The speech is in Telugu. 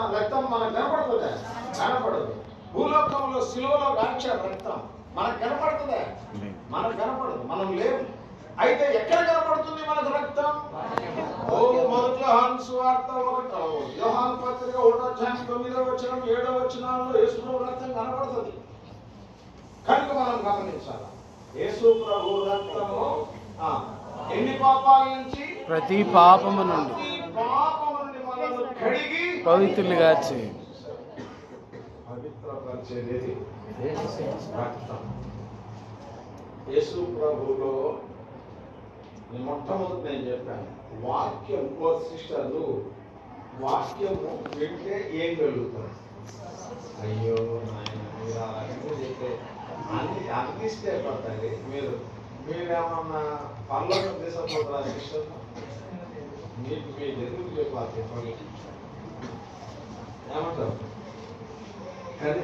రక్తం మనకు కనపడుతుందా? కనపడదు. భూలోకంలో సిలువలో రాక్షాడు రక్తం మనకు కనపడుతుందా? మనకు కనపడదు, మనం లేము. అయితే ఎక్కడ కనపడుతుంది మనకు రక్తం? మొదటి యోహాను సువార్త 1 యోహాను పత్రిక 1:9 7 యేసు రక్తం కనపడుతుంది. కనుక మనం గమనించాలి, యేసు ప్రభు రక్తము ఎన్ని పాపాల నుంచి? ప్రతి పాపము నుండి మనల్ని కడిగి పవిత్రులుగా చేయి. పవిత్రపరిచేది రక్తం. యేసు ప్రభులో మొట్టమొదటి నేను చెప్పాను, వాక్యం సిస్టర్లు వాక్యము వింటే ఏం కలుగుతుంది? అయ్యో నాయన మీరు అలాగే చెప్పే అన్ని అందిస్తే పడతాయి. మీరేమన్నా పనులను తీసుకుపోతారా సిస్టర్? మీకు ఎందుకు చెప్పాలి చెప్పండి, ఏమంటారు? కానీ